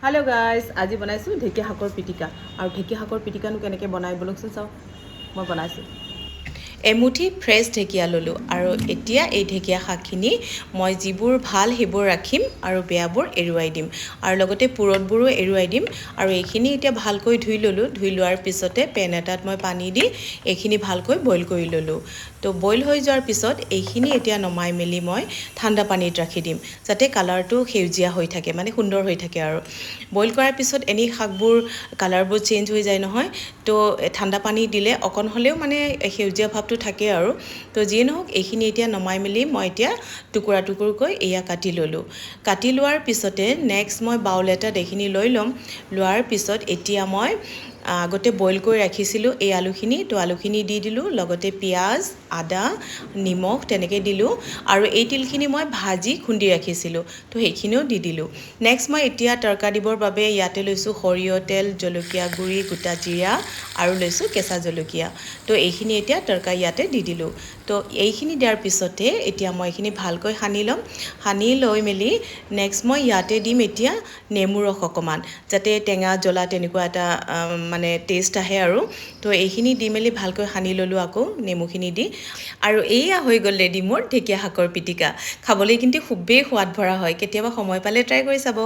hello guys আজি বনাইছো ঢেকীয়া শাকৰ পিটিকা আৰু ঢেকীয়া শাকৰ পিটিকানো কেনেকৈ বনাই বলকচোন চাও মই বনাইছো এমুঠি ফ্ৰেছ ঢেকীয়া ললোঁ আৰু এতিয়া এই ঢেকীয়া শাকখিনি মই যিবোৰ ভাল সেইবোৰ ৰাখিম আৰু বেয়াবোৰ এৰুৱাই দিম আৰু লগতে পুৰতবোৰো এৰুৱাই দিম আৰু এইখিনি এতিয়া ভালকৈ ধুই ললোঁ ধুই লোৱাৰ পিছতে পেন এটাত মই পানী দি এইখিনি ভালকৈ বইল কৰি ললোঁ তো বইল হৈ যোৱাৰ পিছত এইখিনি এতিয়া নমাই মেলি মই ঠাণ্ডা পানীত ৰাখি দিম যাতে কালাৰটো সেউজীয়া হৈ থাকে মানে সুন্দৰ হৈ থাকে আৰু বইল কৰাৰ পিছত এনি শাকবোৰ কালাৰবোৰ চেঞ্জ হৈ যায় নহয় তো ঠাণ্ডা পানী দিলে অকণ হ'লেও মানে সেউজীয়া ভাৱটো থাকে আৰু তো যিয়ে নহওক এইখিনি এতিয়া নমাই মেলি মই এতিয়া টুকুৰা টুকুৰকৈ এয়া কাটি ললোঁ কাটি লোৱাৰ পিছতে নেক্সট মই বাউল এটাত এইখিনি লৈ ল'ম লোৱাৰ পিছত এতিয়া মই আগতে বইল কৰি ৰাখিছিলোঁ এই আলুখিনি তো আলুখিনি দি দিলোঁ লগতে পিঁয়াজ আদা নিমখ তেনেকৈ দিলোঁ আৰু এই তিলখিনি মই ভাজি খুন্দি ৰাখিছিলোঁ তো সেইখিনিও দি দিলোঁ নেক্সট মই এতিয়া তৰকা দিবৰ বাবে ইয়াতে লৈছোঁ সৰিয়হ তেল জলকীয়া গুড়ি গোটা জিৰা আৰু লৈছোঁ কেঁচা জলকীয়া তো এইখিনি এতিয়া তৰকা ইয়াতে দি দিলোঁ তো এইখিনি দিয়াৰ পিছতে এতিয়া মই এইখিনি ভালকৈ সানি ল'ম সানি লৈ মেলি নেক্সট মই ইয়াতে দিম এতিয়া নেমু ৰস অকণমান যাতে টেঙা জ্বলা তেনেকুৱা এটা মানে টেষ্ট আহে আৰু তো এইখিনি দি মেলি ভালকৈ সানি ল'লোঁ আকৌ নেমুখিনি দি আৰু এইয়া হৈ গ'ল ৰেডি মোৰ ঢেকীয়া শাকৰ পিটিকা খাবলৈ কিন্তু খুবেই সোৱাদ ভৰা হয় কেতিয়াবা সময় পালে ট্ৰাই কৰি চাব